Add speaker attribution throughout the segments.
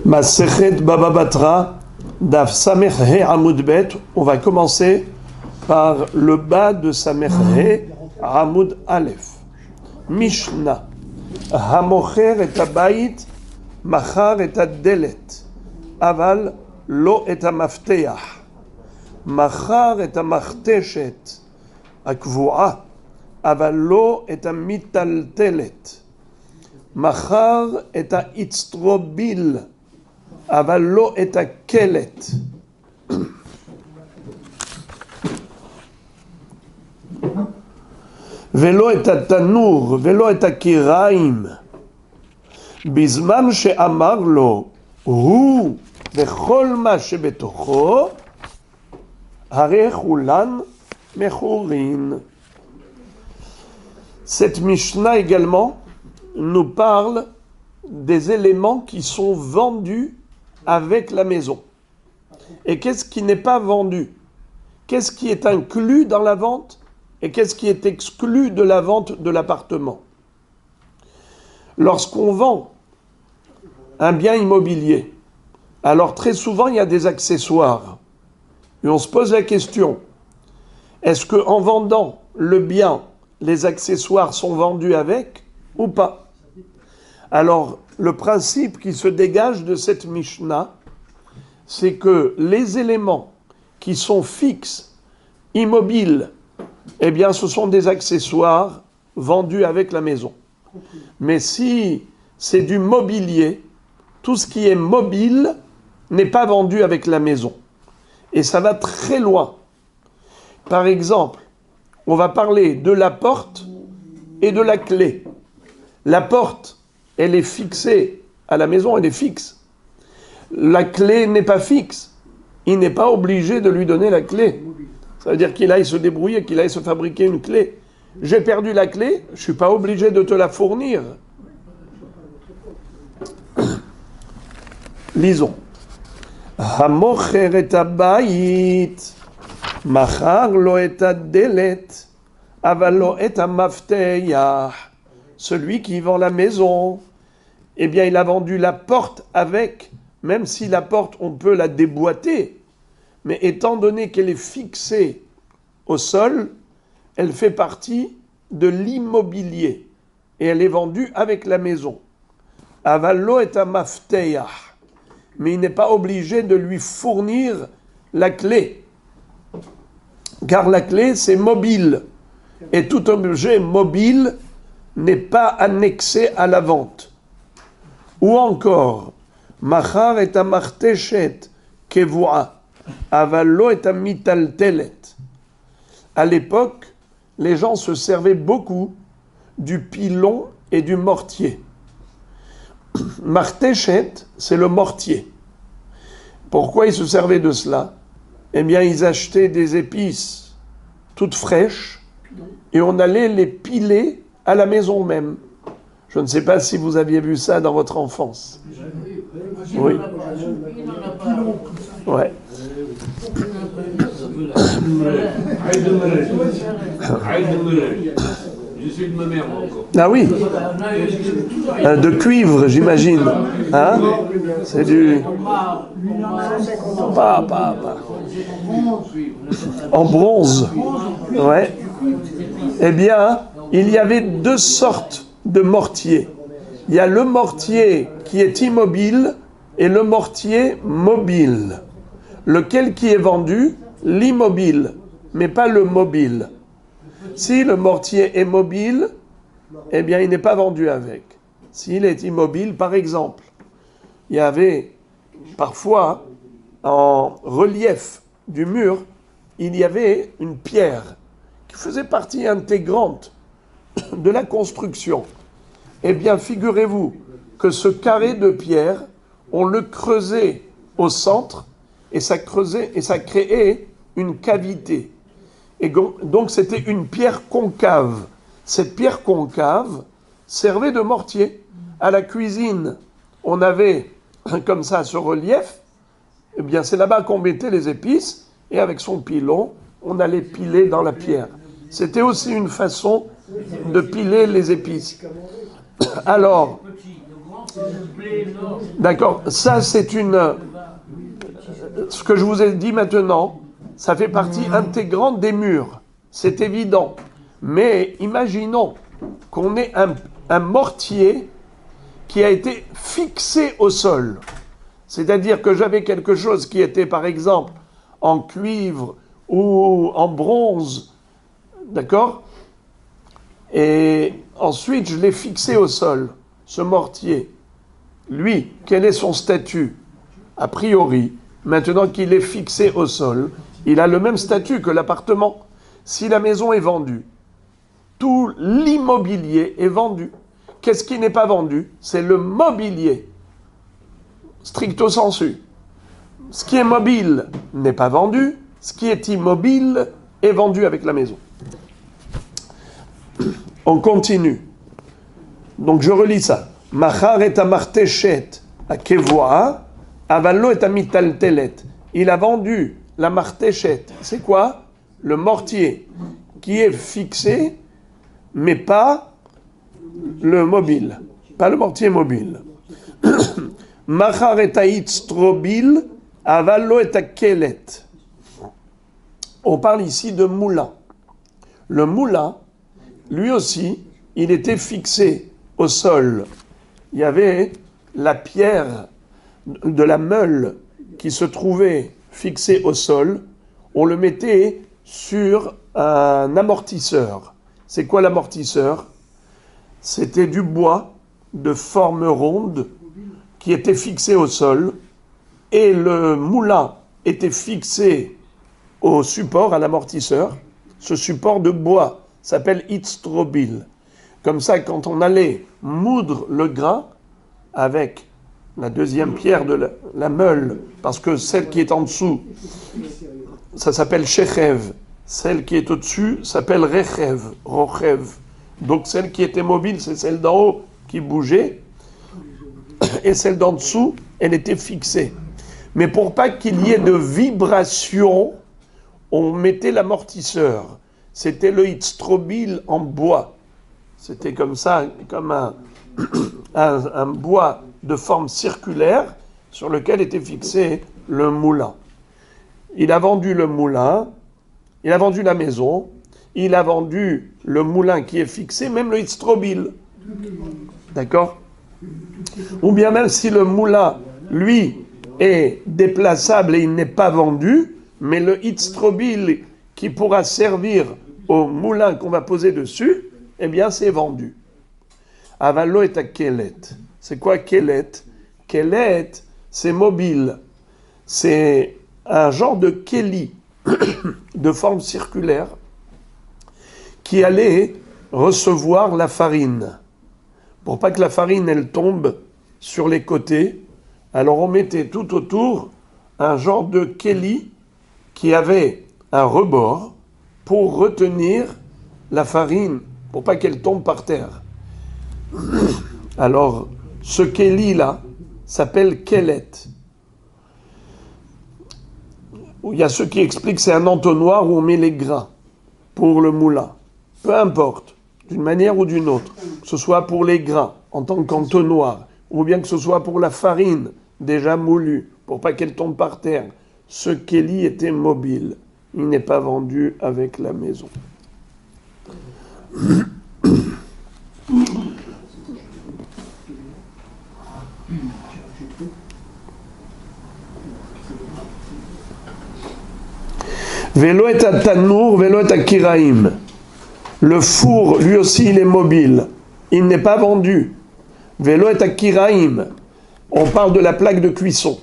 Speaker 1: Masechet Baba Batra, Daf Samech He Amud Bet. On va commencer par le bas de Samech He Amud Aleph. Mishnah. Hamocher et Abayit, Machar et Adelet. Aval lo et Amafteach. Machar et Amachteshet. Akvua. Aval lo et Amitaltelet. Machar et Itztrobil. אבל לא את הכלת. ולא את התנור, ולא את הקיריים. בזמן שאמר לו, הוא וכל מה שבתוכו, הרי כולן מכורין. Cette Mishnah également nous parle des éléments qui sont vendus avec la maison. Et qu'est-ce qui n'est pas vendu? Qu'est-ce qui est inclus dans la vente? Et qu'est-ce qui est exclu de la vente de l'appartement? Lorsqu'on vend un bien immobilier, alors très souvent il y a des accessoires. Et on se pose la question, est-ce qu'en vendant le bien, les accessoires sont vendus avec ou pas? Alors, le principe qui se dégage de cette Mishnah, c'est que les éléments qui sont fixes, immobiles, eh bien, ce sont des accessoires vendus avec la maison. Mais si c'est du mobilier, tout ce qui est mobile n'est pas vendu avec la maison. Et ça va très loin. Par exemple, on va parler de la porte et de la clé. La porte, elle est fixée à la maison, elle est fixe. La clé n'est pas fixe. Il n'est pas obligé de lui donner la clé. Ça veut dire qu'il aille se débrouiller, qu'il aille se fabriquer une clé. J'ai perdu la clé, je ne suis pas obligé de te la fournir. Lisons. Hamocher et abayit, machar lo et adelet, aval lo et amafteach. Celui qui vend la maison, eh bien, il a vendu la porte avec, même si la porte, on peut la déboîter, mais étant donné qu'elle est fixée au sol, elle fait partie de l'immobilier, et elle est vendue avec la maison. Avallo est un mafteach, mais il n'est pas obligé de lui fournir la clé, car la clé, c'est mobile, et tout objet mobile n'est pas annexé à la vente. Ou encore, Machar et Amachteshet Kevua, Avallo et Amitaltelet. À l'époque, les gens se servaient beaucoup du pilon et du mortier. Marteshet, c'est le mortier. Pourquoi ils se servaient de cela? Eh bien, ils achetaient des épices toutes fraîches et on allait les piler à la maison même. Je ne sais pas si vous aviez vu ça dans votre enfance. Oui. Ouais. Ah oui. De cuivre, j'imagine. Hein? C'est du... Pas. En bronze. Ouais. Eh bien, il y avait deux sortes de mortier. Il y a le mortier qui est immobile et le mortier mobile. Lequel qui est vendu? L'immobile, mais pas le mobile. Si le mortier est mobile, eh bien il n'est pas vendu avec. S'il est immobile, par exemple, il y avait parfois en relief du mur, il y avait une pierre qui faisait partie intégrante de la construction. Eh bien, figurez-vous que ce carré de pierre, on le creusait au centre et ça créait une cavité. Et donc, c'était une pierre concave. Cette pierre concave servait de mortier. À la cuisine, on avait comme ça ce relief. Eh bien, c'est là-bas qu'on mettait les épices et avec son pilon, on allait piler dans la pierre. C'était aussi une façon de piler les épices. Alors, D'accord, ça c'est une... Ce que je vous ai dit maintenant, ça fait partie intégrante des murs. C'est évident. Mais imaginons qu'on ait un mortier qui a été fixé au sol. C'est-à-dire que j'avais quelque chose qui était, par exemple, en cuivre ou en bronze, d'accord ? Et ensuite, je l'ai fixé au sol, ce mortier. Lui, quel est son statut ? A priori, maintenant qu'il est fixé au sol, il a le même statut que l'appartement. Si la maison est vendue, tout l'immobilier est vendu. Qu'est-ce qui n'est pas vendu ? C'est le mobilier. Stricto sensu. Ce qui est mobile n'est pas vendu. Ce qui est immobile est vendu avec la maison. On continue. Donc je relis ça. Machar et amartechet à kevoa, avallo et amitaltelet. Il a vendu la martechet. C'est quoi ? Le mortier qui est fixé, mais pas le mobile. Pas le mortier mobile. Machar et aitztrobil, avallo et kelet. On parle ici de moulin. Le moulin, lui aussi, il était fixé au sol. Il y avait la pierre de la meule qui se trouvait fixée au sol. On le mettait sur un amortisseur. C'est quoi l'amortisseur ? C'était du bois de forme ronde qui était fixé au sol et le moulin était fixé au support, à l'amortisseur. Ce support de bois s'appelle itztrobil. Comme ça, quand on allait moudre le grain avec la deuxième pierre de la meule, parce que celle qui est en dessous, ça s'appelle shechev. Celle qui est au-dessus s'appelle rechev, rochev. Donc celle qui était mobile, c'est celle d'en haut qui bougeait, et celle d'en dessous, elle était fixée. Mais pour pas qu'il y ait de vibration, on mettait l'amortisseur. C'était le itztrobil en bois. C'était comme ça, comme un bois de forme circulaire sur lequel était fixé le moulin. Il a vendu le moulin, il a vendu la maison, il a vendu le moulin qui est fixé, même le itztrobil. D'accord ? Ou bien même si le moulin, lui, est déplaçable et il n'est pas vendu, mais le itztrobil qui pourra servir au moulin qu'on va poser dessus, eh bien c'est vendu. Avalo est à kelet. C'est quoi kelet ? Kelet, c'est mobile. C'est un genre de keli, de forme circulaire, qui allait recevoir la farine. Pour pas que la farine, elle tombe sur les côtés, alors on mettait tout autour un genre de keli qui avait un rebord pour retenir la farine, pour pas qu'elle tombe par terre. Alors, ce keli-là s'appelle kelet. Il y a ceux qui expliquent que c'est un entonnoir où on met les grains pour le moulin. Peu importe, d'une manière ou d'une autre, que ce soit pour les grains en tant qu'entonnoir, ou bien que ce soit pour la farine déjà moulue, pour pas qu'elle tombe par terre. Ce keli était mobile. Il n'est pas vendu avec la maison. Velo et à tanour, velo et à kiraïm. Le four, lui aussi, il est mobile. Il n'est pas vendu. Velo et à kiraïm. On parle de la plaque de cuisson.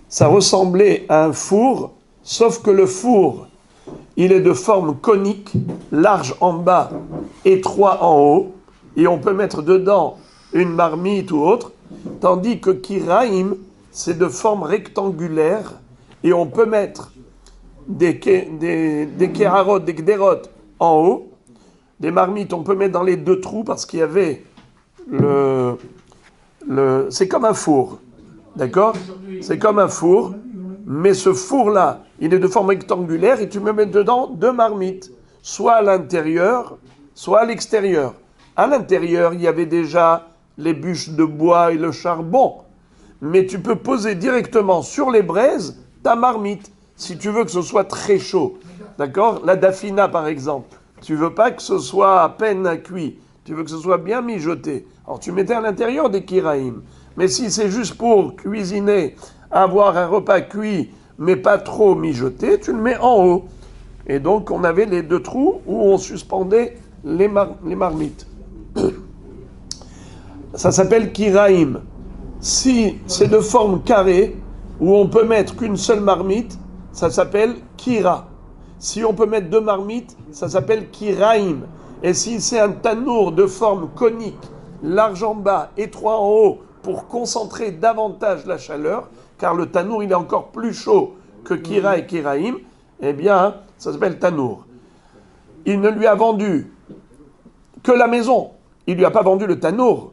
Speaker 1: Ça ressemblait à un four, sauf que le four, il est de forme conique, large en bas, étroit en haut, et on peut mettre dedans une marmite ou autre, tandis que kiraïm, c'est de forme rectangulaire, et on peut mettre des kéharot, des gderot en haut, des marmites, on peut mettre dans les deux trous parce qu'il y avait c'est comme un four, d'accord ? C'est comme un four, mais ce four-là, il est de forme rectangulaire et tu peux mettre dedans deux marmites, soit à l'intérieur, soit à l'extérieur. À l'intérieur, il y avait déjà les bûches de bois et le charbon. Mais tu peux poser directement sur les braises ta marmite, si tu veux que ce soit très chaud. D'accord? La dafina, par exemple. Tu veux pas que ce soit à peine cuit. Tu veux que ce soit bien mijoté. Alors tu mettais à l'intérieur des kiraïm. Mais si c'est juste pour cuisiner, avoir un repas cuit, mais pas trop mijoté, tu le mets en haut. Et donc on avait les deux trous où on suspendait les marmites. Ça s'appelle kiraïm. Si c'est de forme carrée, où on peut mettre qu'une seule marmite, ça s'appelle kira. Si on peut mettre deux marmites, ça s'appelle kiraïm. Et si c'est un tanour de forme conique, large en bas, étroit en haut, pour concentrer davantage la chaleur, car le tanour il est encore plus chaud que kira et kiraïm, eh bien, ça s'appelle tanour. Il ne lui a vendu que la maison. Il ne lui a pas vendu le tanour.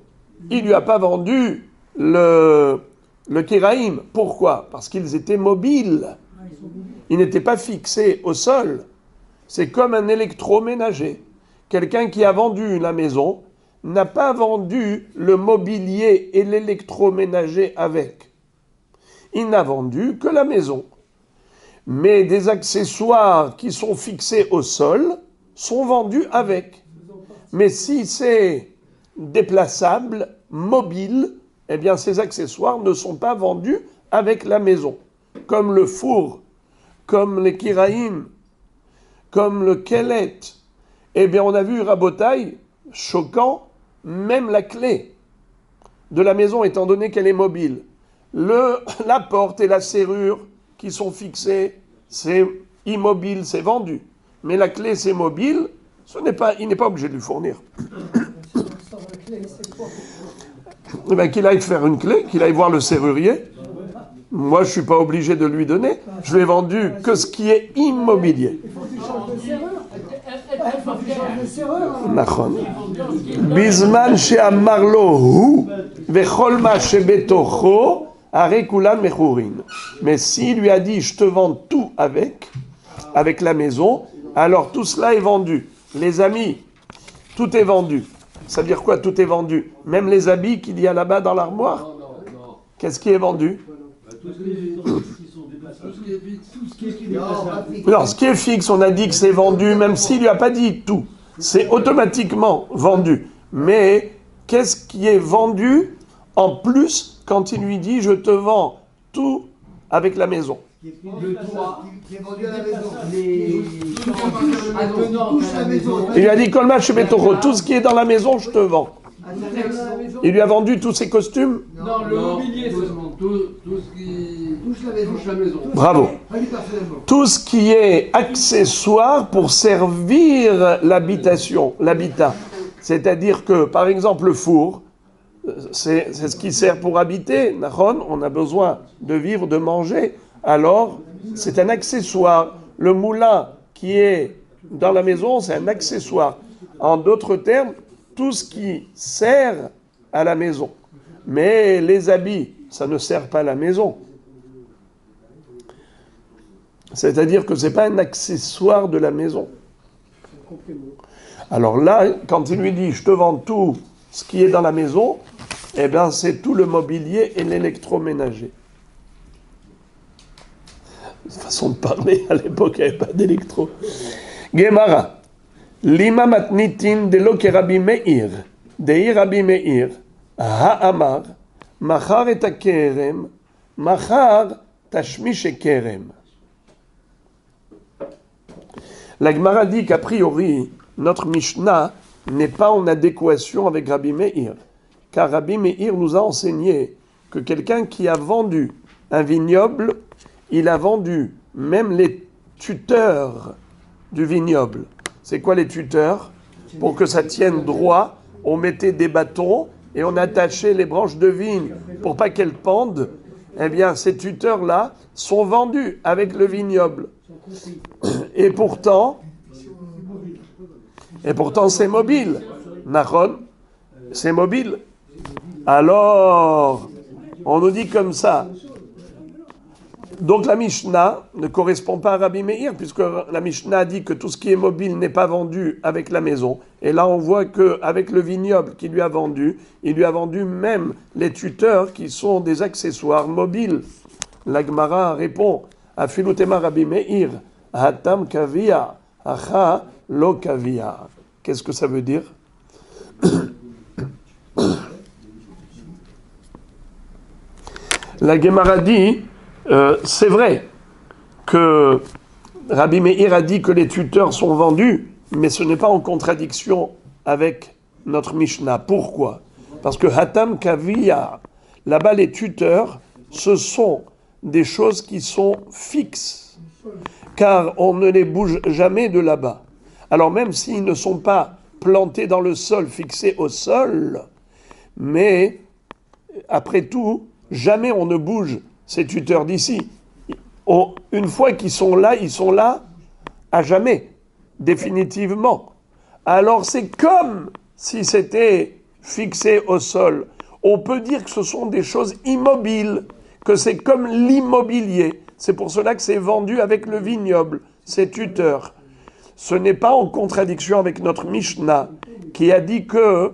Speaker 1: Il ne lui a pas vendu le kiraïm. Pourquoi? Parce qu'ils étaient mobiles. Ils n'étaient pas fixés au sol. C'est comme un électroménager. Quelqu'un qui a vendu la maison n'a pas vendu le mobilier et l'électroménager avec. Il n'a vendu que la maison. Mais des accessoires qui sont fixés au sol sont vendus avec. Mais si c'est déplaçable, mobile, eh bien ces accessoires ne sont pas vendus avec la maison. Comme le four, comme les kiraïm, comme le kelet. Eh bien on a vu Rabotaï, choquant, même la clé de la maison étant donné qu'elle est mobile. La porte et la serrure qui sont fixées, c'est immobile, c'est vendu. Mais la clé, c'est mobile, il n'est pas obligé de lui fournir. Eh bien, qu'il aille faire une clé, qu'il aille voir le serrurier. Moi, je ne suis pas obligé de lui donner. Je lui ai vendu que ce qui est immobilier. Bizman she'amar lo hu vechol ma shebetocho are kulan mechurin. Mais s'il lui a dit je te vends tout avec la maison, alors tout cela est vendu. Les amis, tout est vendu. Ça veut dire quoi, tout est vendu? Même les habits qu'il y a là-bas dans l'armoire? Qu'est-ce qui est vendu? Non, ce qui est fixe, on a dit que c'est vendu, même s'il lui a pas dit tout. C'est automatiquement vendu. Mais qu'est-ce qui est vendu en plus quand il lui dit je te vends tout avec la maison?
Speaker 2: Le toit qui est vendu à la maison.
Speaker 1: Il lui a dit Kolma Shebetocho, tout ce qui est dans la maison, je te vends. Il lui a vendu tous ses costumes?
Speaker 3: Non, le mobilier, tout ce qui touche la maison.
Speaker 1: Bravo. Tout ce qui est accessoire pour servir l'habitation, l'habitat. C'est-à-dire que, par exemple, le four, c'est ce qui sert pour habiter. On a besoin de vivre, de manger. Alors, c'est un accessoire. Le moulin qui est dans la maison, c'est un accessoire. En d'autres termes, tout ce qui sert à la maison. Mais les habits, ça ne sert pas à la maison. C'est-à-dire que ce n'est pas un accessoire de la maison. Alors là, quand il lui dit « je te vends tout ce qui est dans la maison », eh bien c'est tout le mobilier et l'électroménager. Façon de parler, à l'époque, il n'y avait pas d'électro. Gemara. Lima matnitin de lo Rabbi Meir. Dei Rabbi Meir. Ha'amar. Machar et kerem. Machar tashmish et kerem. La Gemara dit qu'a priori, notre Mishnah n'est pas en adéquation avec Rabbi Meir. Car Rabbi Meir nous a enseigné que quelqu'un qui a vendu un vignoble, il a vendu même les tuteurs du vignoble. C'est quoi les tuteurs? Pour que ça tienne droit, on mettait des bâtons et on attachait les branches de vigne pour pas qu'elles pendent. Eh bien, ces tuteurs-là sont vendus avec le vignoble. Et pourtant, c'est mobile. Nahon, c'est mobile. Alors, on nous dit comme ça. Donc la Mishnah ne correspond pas à Rabbi Meir, puisque la Mishnah dit que tout ce qui est mobile n'est pas vendu avec la maison. Et là, on voit qu'avec le vignoble qu'il lui a vendu, il lui a vendu même les tuteurs qui sont des accessoires mobiles. La Gemara répond à Filutema Rabbi Meir, Hatam kavia, acha lo kavia. Qu'est-ce que ça veut dire? La Gemara dit, c'est vrai que Rabbi Meir a dit que les tuteurs sont vendus, mais ce n'est pas en contradiction avec notre Mishnah. Pourquoi? Parce que Hatam Kaviyah, là-bas les tuteurs, ce sont des choses qui sont fixes, car on ne les bouge jamais de là-bas. Alors même s'ils ne sont pas plantés dans le sol, fixés au sol, mais après tout, jamais on ne bouge ces tuteurs d'ici. Une fois qu'ils sont là, ils sont là à jamais, définitivement. Alors c'est comme si c'était fixé au sol. On peut dire que ce sont des choses immobiles, que c'est comme l'immobilier. C'est pour cela que c'est vendu avec le vignoble, ces tuteurs. Ce n'est pas en contradiction avec notre Mishnah, qui a dit que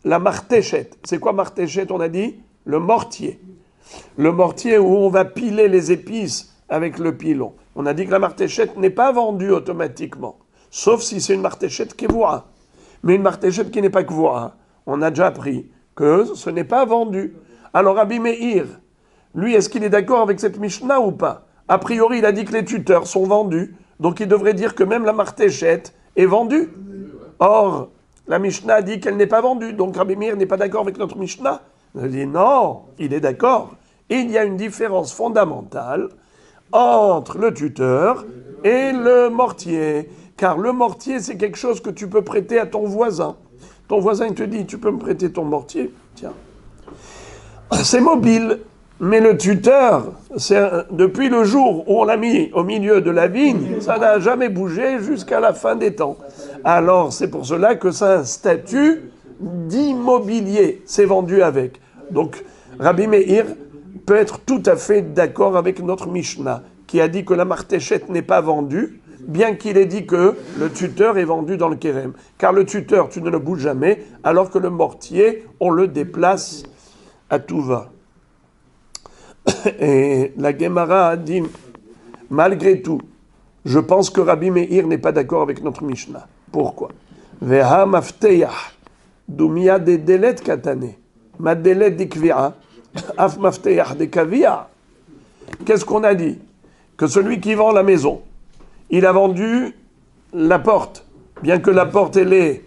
Speaker 1: la martéchet, c'est quoi martéchet, on a dit? Le mortier. Le mortier où on va piler les épices avec le pilon. On a dit que la martéchette n'est pas vendue automatiquement, sauf si c'est une martéchette kevura. Mais une martéchette qui n'est pas kevura, on a déjà appris que ce n'est pas vendu. Alors Rabbi Meir, lui, est-ce qu'il est d'accord avec cette Mishnah ou pas? A priori, il a dit que les tuteurs sont vendus, donc il devrait dire que même la martéchette est vendue. Or, la Mishnah a dit qu'elle n'est pas vendue, donc Rabbi Meir n'est pas d'accord avec notre Mishnah. Il dit non, il est d'accord. Il y a une différence fondamentale entre le tuteur et le mortier. Car le mortier, c'est quelque chose que tu peux prêter à ton voisin. Ton voisin, il te dit, tu peux me prêter ton mortier? Tiens. C'est mobile. Mais le tuteur, depuis le jour où on l'a mis au milieu de la vigne, ça n'a jamais bougé jusqu'à la fin des temps. Alors, c'est pour cela que c'est un statut d'immobilier. C'est vendu avec. Donc, Rabbi Meir peut être tout à fait d'accord avec notre Mishnah, qui a dit que la martéchette n'est pas vendue, bien qu'il ait dit que le tuteur est vendu dans le kérem. Car le tuteur, tu ne le bouges jamais, alors que le mortier, on le déplace à tout va. Et la Gemara a dit, malgré tout, je pense que Rabbi Meir n'est pas d'accord avec notre Mishnah. Pourquoi? Veha mafteyah, dumia de delet katane, ma delet dikvia, af mafteyah de kavia. Qu'est-ce qu'on a dit? Que celui qui vend la maison, il a vendu la porte. Bien que la porte, elle est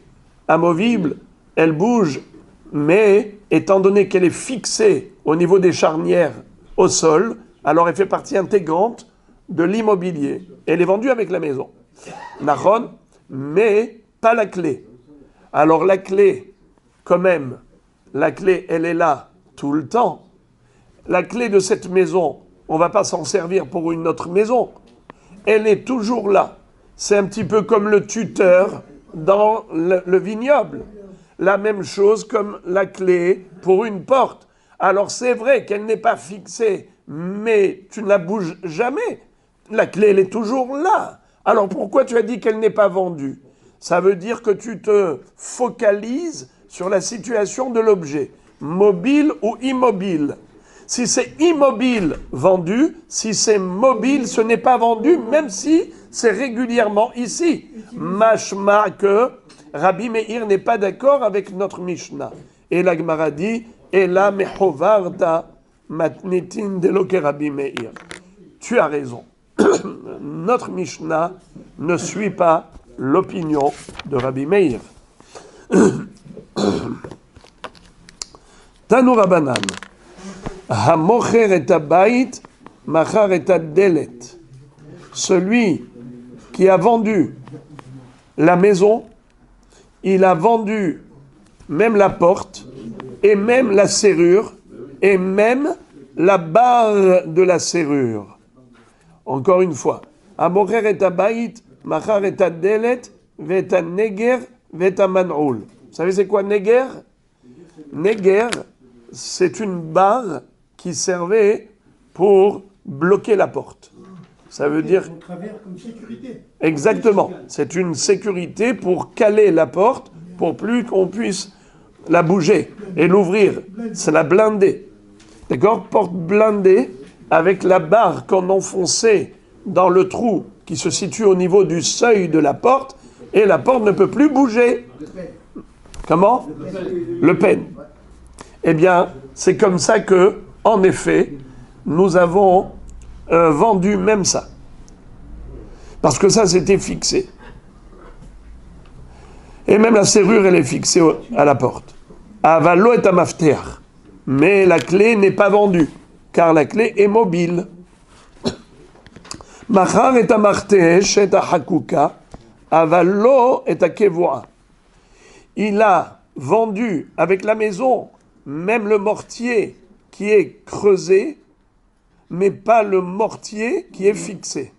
Speaker 1: amovible, elle bouge, mais étant donné qu'elle est fixée au niveau des charnières au sol, alors elle fait partie intégrante de l'immobilier. Elle est vendue avec la maison. Nachon, mais pas la clé. Alors la clé, quand même, la clé, elle est là tout le temps. La clé de cette maison, on ne va pas s'en servir pour une autre maison. Elle est toujours là. C'est un petit peu comme le tuteur dans le vignoble. La même chose comme la clé pour une porte. Alors c'est vrai qu'elle n'est pas fixée, mais tu ne la bouges jamais. La clé, elle est toujours là. Alors pourquoi tu as dit qu'elle n'est pas vendue? Ça veut dire que tu te focalises sur la situation de l'objet, mobile ou immobile. Si c'est immobile, vendu. Si c'est mobile, ce n'est pas vendu, même si c'est régulièrement ici. Mashma que Rabbi Meir n'est pas d'accord avec notre Mishnah. Et la Gemara dit, et la mehovarda matnitin deloke Rabbi Meir. Tu as raison. Notre Mishnah ne suit pas l'opinion de Rabbi Meir. Tanu Rabbanan. Hamocher et abayit, machar et adelet. Celui qui a vendu la maison, il a vendu même la porte, et même la serrure, et même la barre de la serrure. Encore une fois. Hamocher et abayit, machar et adelet, veta neger, veta man'oul. Vous savez c'est quoi neger? Neger, c'est une barre qui servait pour bloquer la porte. Ça veut dire...
Speaker 2: On travers comme sécurité.
Speaker 1: Exactement. C'est une sécurité pour caler la porte, pour plus qu'on puisse la bouger et l'ouvrir. C'est la blinder. D'accord? Porte blindée avec la barre qu'on enfonçait dans le trou qui se situe au niveau du seuil de la porte et la porte ne peut plus bouger. Comment? Le peigne. Eh bien, c'est comme ça que, en effet, nous avons vendu même ça. Parce que ça, c'était fixé. Et même la serrure, elle est fixée à la porte. Avalo est à mafter. Mais la clé n'est pas vendue, car la clé est mobile. Machar est à martesh, est à hakuka. Avalo est à kevoa. Il a vendu avec la maison, même le mortier qui est creusé, mais pas le mortier qui est fixé.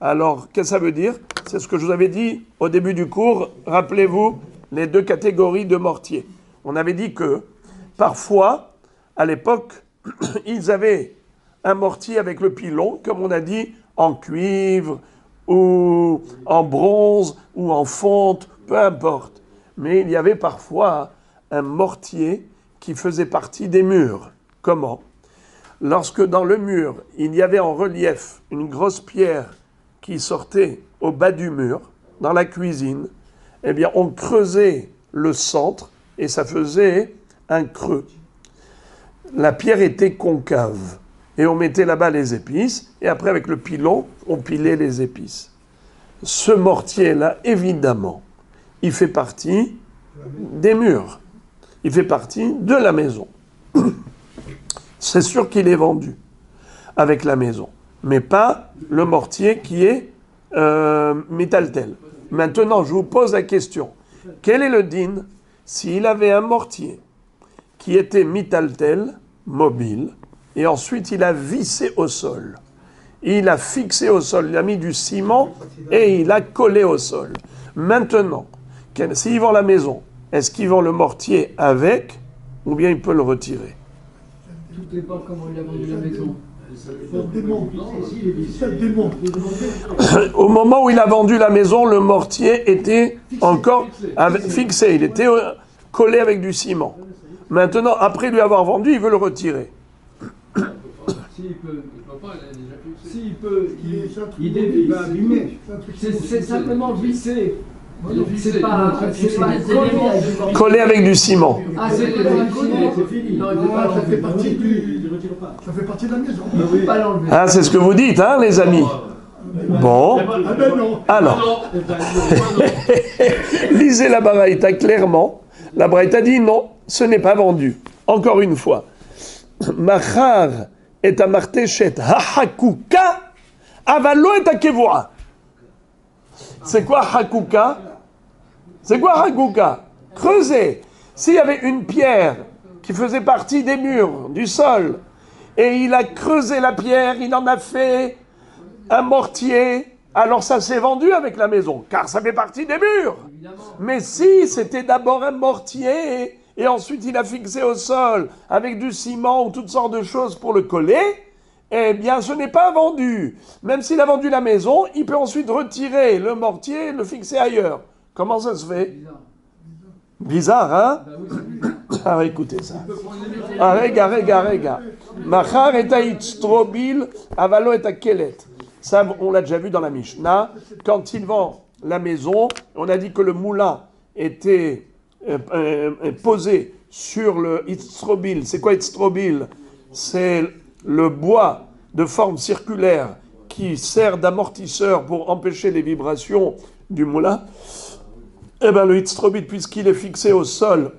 Speaker 1: Alors, qu'est-ce que ça veut dire? C'est ce que je vous avais dit au début du cours. Rappelez-vous les deux catégories de mortiers. On avait dit que, parfois, à l'époque, ils avaient un mortier avec le pilon, comme on a dit, en cuivre, ou en bronze, ou en fonte, peu importe. Mais il y avait parfois un mortier qui faisait partie des murs. Comment? Lorsque dans le mur, il y avait en relief une grosse pierre qui sortait au bas du mur, dans la cuisine, eh bien, on creusait le centre et ça faisait un creux. La pierre était concave et on mettait là-bas les épices et après, avec le pilon, on pilait les épices. Ce mortier-là, évidemment, il fait partie des murs. Il fait partie de la maison. C'est sûr qu'il est vendu avec la maison, mais pas le mortier qui est métaltel. Maintenant, je vous pose la question. Quel est le din s'il avait un mortier qui était métaltel, mobile, et ensuite il a vissé au sol? Il a fixé au sol, il a mis du ciment et il a collé au sol. Maintenant, s'il vend la maison, est-ce qu'il vend le mortier avec ou bien il peut le retirer?
Speaker 3: Tout dépend comment il a vendu la maison.
Speaker 2: Ça démonte.
Speaker 1: Au moment où il a vendu la maison, le mortier était encore fixé. Il était collé avec du ciment. Maintenant, après lui avoir vendu, il veut le retirer.
Speaker 3: S'il peut, il peut pas, il a déjà fixé.
Speaker 4: S'il peut, il
Speaker 2: Il va
Speaker 4: dévisse.
Speaker 2: abîmer.
Speaker 4: C'est simplement visser.
Speaker 3: C'est
Speaker 4: C'est pas collé.
Speaker 1: Collé avec du ciment.
Speaker 4: Ah, c'est collé.
Speaker 2: C'est fini.
Speaker 4: Non, il peut pas
Speaker 2: Ça fait partie
Speaker 4: l'enlever.
Speaker 2: ça fait partie de la maison.
Speaker 4: Il peut pas l'enlever.
Speaker 1: Ah, c'est ce que vous dites, hein, les amis? Bon.
Speaker 2: Ah ben non.
Speaker 1: Alors, lisez la Baraïta clairement. La Baraïta dit non, ce n'est pas vendu. Encore une fois. Machar est à martéchet hahakuka avalo est à kevoa. C'est quoi hakuka? C'est quoi hakuka? Creuser. S'il y avait une pierre qui faisait partie des murs, du sol, et il a creusé la pierre, il en a fait un mortier, alors ça s'est vendu avec la maison, car ça fait partie des murs. Mais si c'était d'abord un mortier, et ensuite il a fixé au sol avec du ciment ou toutes sortes de choses pour le coller, eh bien ce n'est pas vendu. Même s'il a vendu la maison, il peut ensuite retirer le mortier et le fixer ailleurs. Comment ça se fait? Bizarre, hein? Ah, écoutez ça. Ah, regarde. Machar et aïtstrobil, avalo et kelet. Ça, on l'a déjà vu dans la Mishnah. Quand il vend la maison, on a dit que le moulin était posé sur le itztrobil. C'est quoi itztrobil? C'est le bois de forme circulaire qui sert d'amortisseur pour empêcher les vibrations du moulin. Eh bien, le itztrobil, puisqu'il est fixé au sol,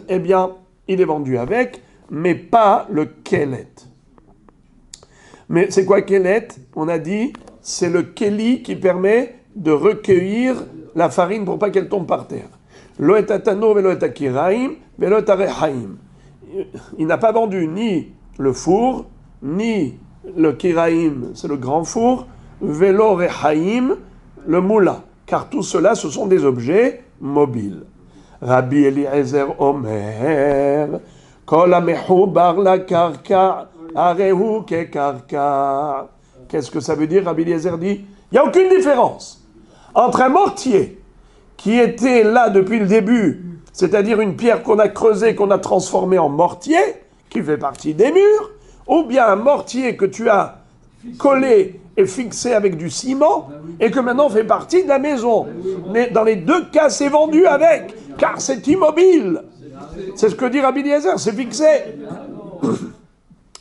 Speaker 1: eh bien, il est vendu avec, mais pas le kelet. Mais c'est quoi kelet? On a dit, c'est le keli qui permet de recueillir la farine pour pas qu'elle tombe par terre. Lo et atano velo et akiraim velo et arehaim. Il n'a pas vendu ni le four, ni le kiraim, c'est le grand four, velo rehaim, le moulin. Car tout cela, ce sont des objets mobiles. Rabbi Eliezer Omer, Kol ha-mechubar la karka Arehu kekarka. Qu'est-ce que ça veut dire? Rabbi Eliezer dit, il n'y a aucune différence entre un mortier qui était là depuis le début, c'est-à-dire une pierre qu'on a creusée, qu'on a transformée en mortier, qui fait partie des murs, ou bien un mortier que tu as collé et fixé avec du ciment, et que maintenant fait partie de la maison. Mais dans les deux cas, c'est vendu avec, car c'est immobile. C'est ce que dit Rabbi Eliezer, c'est fixé.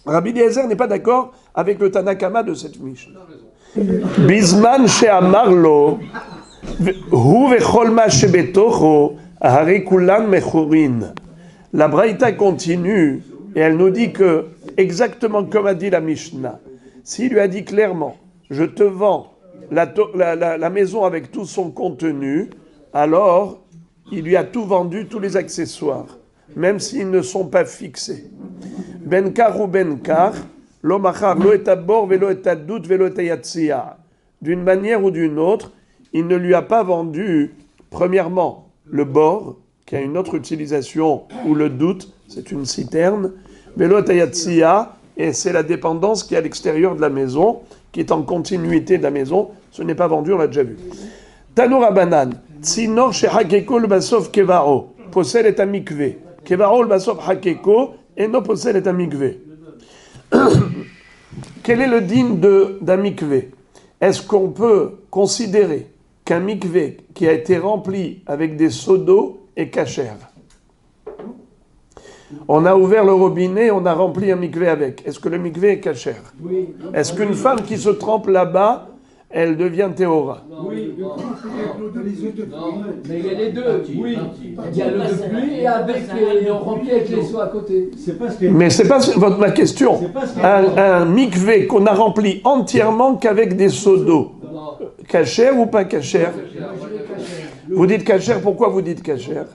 Speaker 1: Rabbi Eliezer n'est pas d'accord avec le Tanakama de cette Mishnah. Bisman she'amarlo, hu vechol ma shebetocho, hari kulan mechurin. La Braïta continue et elle nous dit que, exactement comme a dit la Mishnah, s'il lui a dit clairement, je te vends la maison avec tout son contenu, alors il lui a tout vendu, tous les accessoires, même s'ils ne sont pas fixés. Benkar ou benkar, lo machar lo et abor velo et adout velo et yatzia. D'une manière ou d'une autre, il ne lui a pas vendu, premièrement, le bord, qui a une autre utilisation, ou le doute, c'est une citerne, velo et yatzia, et c'est la dépendance qui est à l'extérieur de la maison, qui est en continuité de la maison. Ce n'est pas vendu, on l'a déjà vu. Tanoura banan, tsinor shehakeko le basof kevaro, possède et amikve. Kevaro le basof hakeko, et non possède et amikve. Quel est le digne d'un mikvé? Est-ce qu'on peut considérer qu'un mikvé qui a été rempli avec des seaux d'eau est cachère? On a ouvert le robinet, on a rempli un mikvé avec. Est-ce que le mikvé est cachère?
Speaker 4: Oui.
Speaker 1: Est-ce qu'une femme qui se trempe là-bas, elle devient théora?
Speaker 4: Oui. Mais il y a les deux, oui. Il y a le de pluie et avec on remplit avec les seaux à côté.
Speaker 1: Mais c'est pas ma question. Un mikvé qu'on a rempli entièrement qu'avec des seaux d'eau. Cachère ou pas cachère? Vous dites cachère, pourquoi vous dites cachère?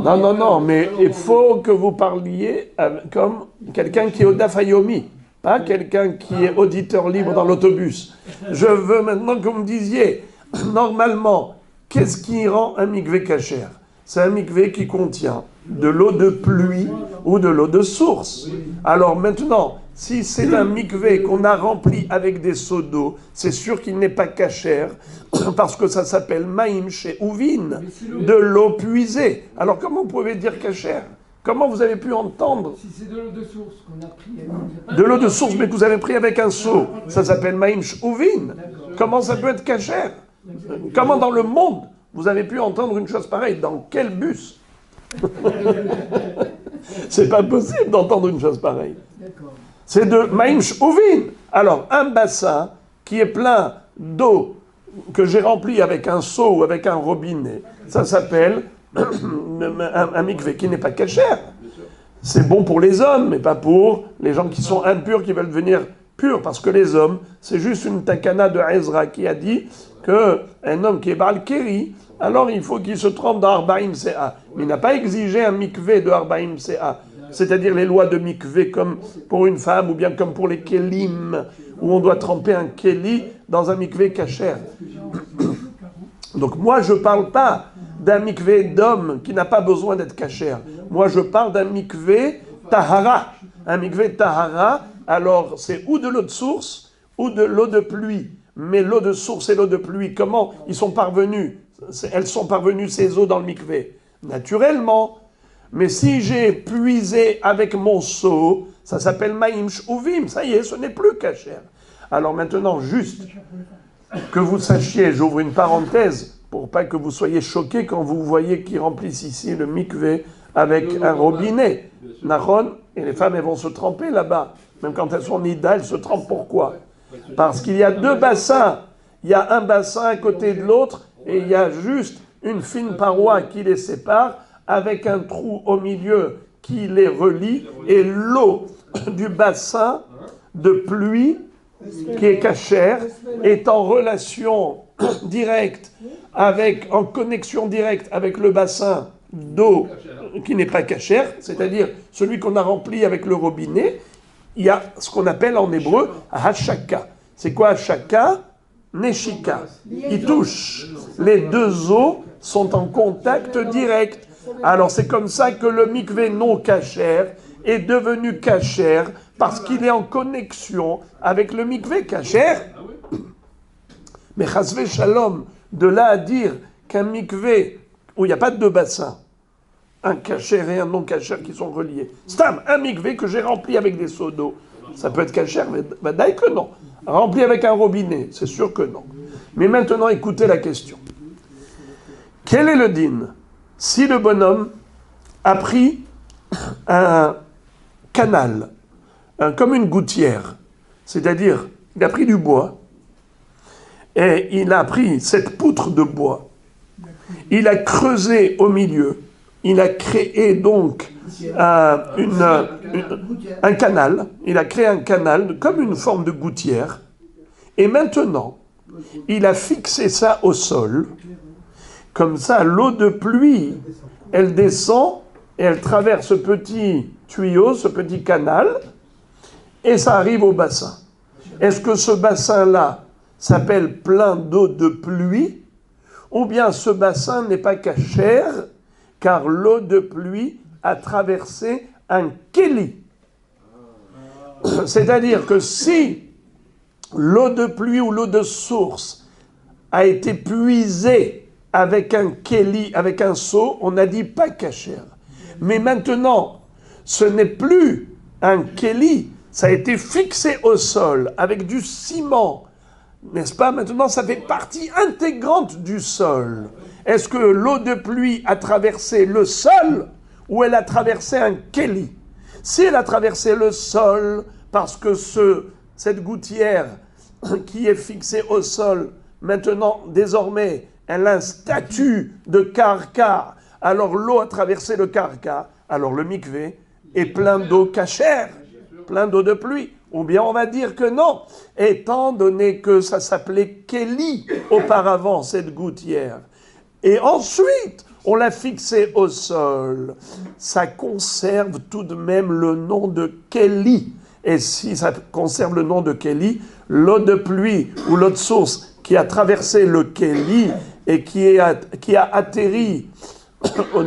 Speaker 1: Non, mais il faut que vous parliez comme quelqu'un qui est au Dafayomi, pas quelqu'un qui est auditeur libre dans l'autobus. Je veux maintenant que vous me disiez, normalement, qu'est-ce qui rend un mikvé cachère? C'est un mikvé qui contient de l'eau de pluie ou de l'eau de source. Alors maintenant, si c'est un mikvé qu'on a rempli avec des seaux d'eau, c'est sûr qu'il n'est pas cachère, parce que ça s'appelle maïm chez Ouvin, de l'eau puisée. Alors comment vous pouvez dire cachère? Comment vous avez pu entendre?
Speaker 4: Si c'est de l'eau de source qu'on a pris.
Speaker 1: De l'eau de source, mais que vous avez pris avec un seau, ça s'appelle maïm chez Ouvin. Comment ça peut être cachère? Comment dans le monde vous avez pu entendre une chose pareille? Dans quel bus? C'est pas possible d'entendre une chose pareille. C'est de maïm chez Ouvin. Alors, un bassin qui est plein d'eau que j'ai rempli avec un seau ou avec un robinet, ça s'appelle un mikvé qui n'est pas cachère. C'est bon pour les hommes, mais pas pour les gens qui sont impurs, qui veulent devenir purs, parce que les hommes, c'est juste une takana de Ezra qui a dit qu'un homme qui est Baal Keri, alors il faut qu'il se trempe dans Arbaïm Sea. Mais il n'a pas exigé un mikvé de Arbaïm Sea, c'est-à-dire les lois de mikvé comme pour une femme ou bien comme pour les kelim, où on doit tremper un keli dans un mikvé cachère. Donc moi je ne parle pas d'un mikvé d'homme qui n'a pas besoin d'être cachère. Moi je parle d'un mikvé tahara. Un mikvé tahara, alors c'est ou de l'eau de source ou de l'eau de pluie. Mais l'eau de source et l'eau de pluie, comment ils sont parvenus? Elles sont parvenues ces eaux dans le mikvé? Naturellement. Mais si j'ai puisé avec mon seau, ça s'appelle maïm sh'uvim, ça y est, ce n'est plus cachère. Alors maintenant, juste que vous sachiez, j'ouvre une parenthèse, pour pas que vous soyez choqués quand vous voyez qu'ils remplissent ici le mikvé avec un robinet. Nahon, et les femmes, elles vont se tremper là-bas. Même quand elles sont nida, elles se trempent. Pourquoi? Parce qu'il y a deux bassins. Il y a un bassin à côté de l'autre, et il y a juste une fine paroi qui les sépare, avec un trou au milieu qui les relie, et l'eau du bassin de pluie, qui est cachère, est en relation directe, en connexion directe avec le bassin d'eau qui n'est pas cachère, c'est-à-dire celui qu'on a rempli avec le robinet. Il y a ce qu'on appelle en hébreu hashaka. C'est quoi hashaka? Neshika. Il touche. Les deux eaux sont en contact direct. Alors c'est comme ça que le mikvé non cachère est devenu kasher parce qu'il est en connexion avec le mikvé kasher. Mais chasvé shalom, de là à dire qu'un mikvé où il n'y a pas de deux bassins, un kasher et un non kasher qui sont reliés, c'est un mikvé que j'ai rempli avec des seaux d'eau, ça peut être kasher, mais d'ailleurs que non. Rempli avec un robinet, c'est sûr que non. Mais maintenant, écoutez la question. Quel est le din si le bonhomme a pris un canal, comme une gouttière, c'est-à-dire il a pris du bois et il a pris cette poutre de bois, il a creusé au milieu, il a créé donc un canal, il a créé un canal comme une forme de gouttière et maintenant il a fixé ça au sol. Comme ça, l'eau de pluie, elle descend et elle traverse ce petit tuyau, ce petit canal, et ça arrive au bassin. Est-ce que ce bassin-là s'appelle plein d'eau de pluie, ou bien ce bassin n'est pas cachère, car l'eau de pluie a traversé un kéli. C'est-à-dire que si l'eau de pluie ou l'eau de source a été puisée avec un kéli, avec un seau, on a dit pas cachère. Mais maintenant, ce n'est plus un kéli, ça a été fixé au sol avec du ciment, n'est-ce pas? Maintenant, ça fait partie intégrante du sol. Est-ce que l'eau de pluie a traversé le sol ou elle a traversé un kéli? Si elle a traversé le sol, parce que cette gouttière qui est fixée au sol, maintenant, désormais, elle a un statut de karka, alors l'eau a traversé le karka, alors le mikvé est plein d'eau cachère, plein d'eau de pluie. Ou bien on va dire que non, étant donné que ça s'appelait Kéli auparavant, cette gouttière. Et ensuite, on l'a fixé au sol. Ça conserve tout de même le nom de Kéli. Et si ça conserve le nom de Kéli, l'eau de pluie ou l'eau de source qui a traversé le Kéli et qui a atterri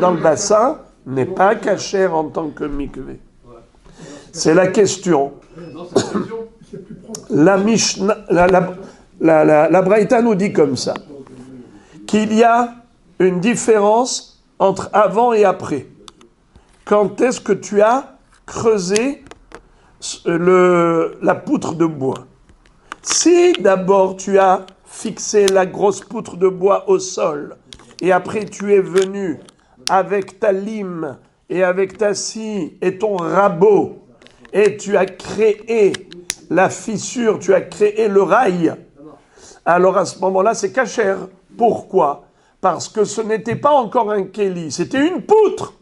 Speaker 1: dans le bassin n'est pas cachère en tant que mikvé. C'est la question. La Mishnah, la Braïta nous dit comme ça, qu'il y a une différence entre avant et après. Quand est-ce que tu as creusé la poutre de bois? Si d'abord tu as fixé la grosse poutre de bois au sol et après tu es venu avec ta lime et avec ta scie et ton rabot et tu as créé la fissure, tu as créé le rail, alors à ce moment-là c'est cachère. Pourquoi? Parce que ce n'était pas encore un kéli, c'était une poutre.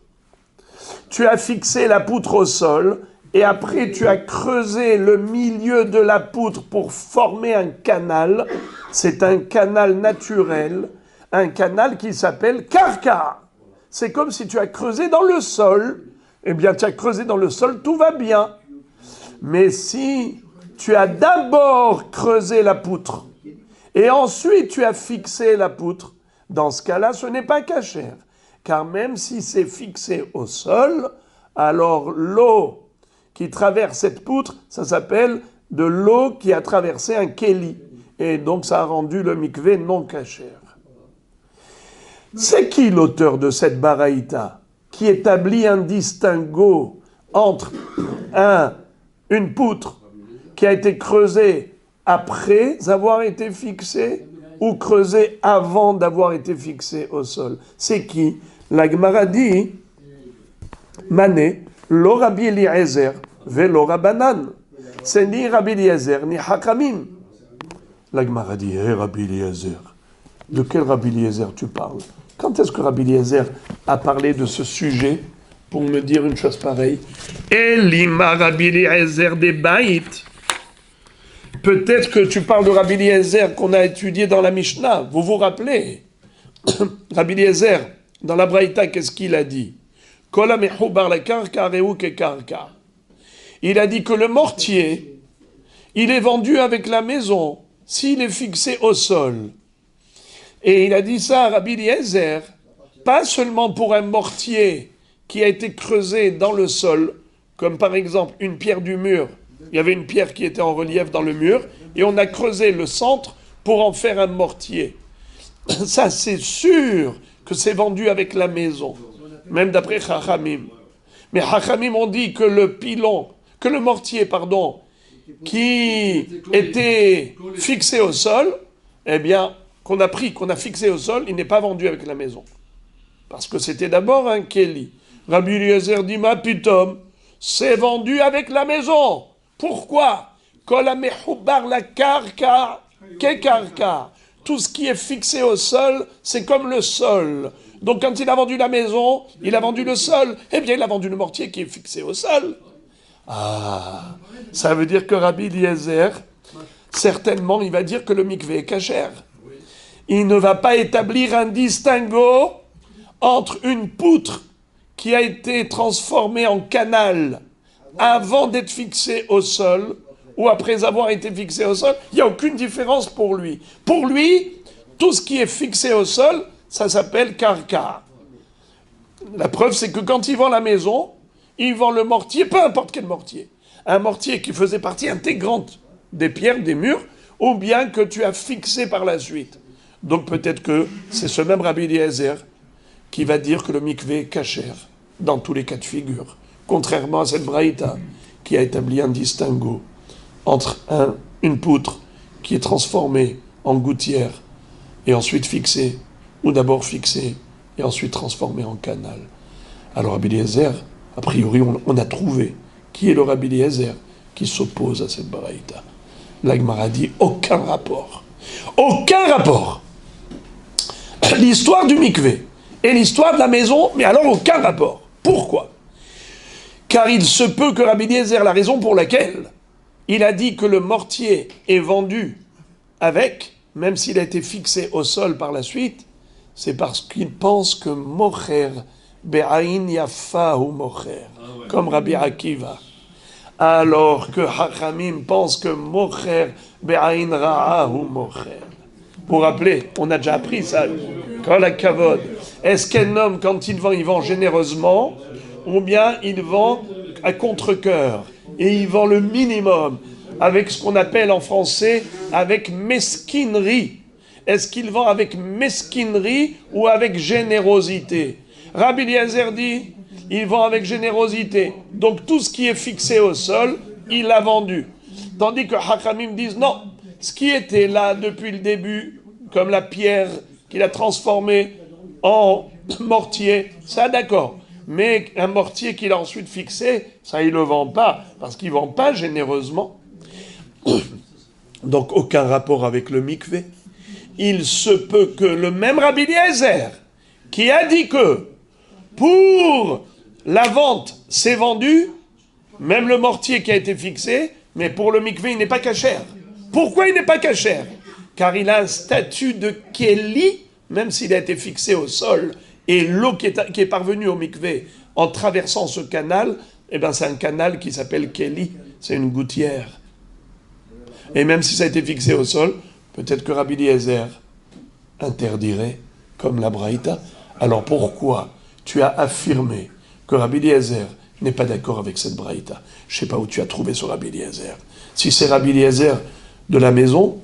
Speaker 1: Tu as fixé la poutre au sol et après tu as creusé le milieu de la poutre pour former un canal. C'est un canal naturel, un canal qui s'appelle karka. C'est comme si tu as creusé dans le sol. Eh bien, tu as creusé dans le sol, tout va bien. Mais si tu as d'abord creusé la poutre et ensuite tu as fixé la poutre, dans ce cas-là, ce n'est pas cachère. Car même si c'est fixé au sol, alors l'eau qui traverse cette poutre, ça s'appelle de l'eau qui a traversé un kéli. Et donc ça a rendu le mikvé non cachère. C'est qui l'auteur de cette baraïta qui établit un distinguo entre une poutre qui a été creusée après avoir été fixée ou creusée avant d'avoir été fixée au sol? C'est qui? La Gemara dit Mané, lo Rabbi Eliezer, velo Rabbanan. C'est ni Rabbi Eliezer, ni Hakamim. La Gemara dit Rabbi Eliezer. De quel Rabbi Eliezer tu parles? Quand est-ce que Rabbi Eliezer a parlé de ce sujet pour me dire une chose pareille? Elima Rabbi Eliezer des Baït. Peut-être que tu parles de Rabbi Eliezer qu'on a étudié dans la Mishnah. Vous vous rappelez? Rabbi Eliezer, dans la Braïta, qu'est-ce qu'il a dit? Il a dit que le mortier, il est vendu avec la maison s'il est fixé au sol. Et il a dit ça à Rabbi Eliezer, pas seulement pour un mortier qui a été creusé dans le sol, comme par exemple une pierre du mur. Il y avait une pierre qui était en relief dans le mur, et on a creusé le centre pour en faire un mortier. Ça, c'est sûr que c'est vendu avec la maison, même d'après Chachamim. Mais Chachamim ont dit que le mortier, qui était fixé au sol, eh bien, qu'on a fixé au sol, il n'est pas vendu avec la maison. Parce que c'était d'abord un Kéli. Rabbi Eliezer dit, ma pitom, c'est vendu avec la maison. Pourquoi? Kol ha-mechoubar la karka, ke-karka. Tout ce qui est fixé au sol, c'est comme le sol. Donc quand il a vendu la maison, il a vendu le sol. Eh bien, il a vendu le mortier qui est fixé au sol. Ah, ça veut dire que Rabbi Eliezer, certainement, il va dire que le mikvé est cachère. Il ne va pas établir un distinguo entre une poutre qui a été transformée en canal avant d'être fixée au sol ou après avoir été fixée au sol. Il n'y a aucune différence pour lui. Pour lui, tout ce qui est fixé au sol, ça s'appelle karka. La preuve, c'est que quand il vend la maison, il vend le mortier, peu importe quel mortier. Un mortier qui faisait partie intégrante des pierres, des murs, ou bien que tu as fixé par la suite. Donc peut-être que c'est ce même Rabbi Eliezer qui va dire que le mikvé est cachère dans tous les cas de figure, contrairement à cette braïta qui a établi un distinguo entre une poutre qui est transformée en gouttière et ensuite fixée, ou d'abord fixée et ensuite transformée en canal. Alors Rabbi Eliezer, a priori, on a trouvé qui est le Rabbi Eliezer qui s'oppose à cette braïta. La Gemara dit aucun rapport. Aucun rapport. L'histoire du mikvé et l'histoire de la maison, mais alors aucun rapport. Pourquoi? Car il se peut que Rabbi Eliezer, la raison pour laquelle il a dit que le mortier est vendu avec, même s'il a été fixé au sol par la suite, c'est parce qu'il pense que mocher be'ain yafa ou mocher, comme Rabbi Akiva. Alors que Hachamim pense que mocher be'ain ra'a ou mocher. Vous vous rappelez, on a déjà appris ça. Kol hakavod. Est-ce qu'un homme, quand il vend généreusement, ou bien il vend à contre-cœur, et il vend le minimum, avec ce qu'on appelle en français, avec mesquinerie. Est-ce qu'il vend avec mesquinerie ou avec générosité? Rabbi Eliezer dit, il vend avec générosité. Donc tout ce qui est fixé au sol, il l'a vendu. Tandis que Hachamim disent, non, ce qui était là depuis le début, comme la pierre qu'il a transformée en mortier, ça d'accord. Mais un mortier qu'il a ensuite fixé, ça il ne le vend pas, parce qu'il ne vend pas généreusement. Donc aucun rapport avec le mikvé. Il se peut que le même Rabbi Eliezer, qui a dit que pour la vente, c'est vendu, même le mortier qui a été fixé, mais pour le mikvé, il n'est pas cachère. Pourquoi il n'est pas cachère? Car il a un statut de Kéli, même s'il a été fixé au sol, et l'eau qui est parvenue au mikvé en traversant ce canal, eh ben c'est un canal qui s'appelle Kéli, c'est une gouttière. Et même si ça a été fixé au sol, peut-être que Rabbi Eliezer interdirait, comme la braïta. Alors pourquoi tu as affirmé que Rabbi Eliezer n'est pas d'accord avec cette braïta? Je ne sais pas où tu as trouvé ce Rabbi Eliezer. Si c'est Rabbi Eliezer de la maison,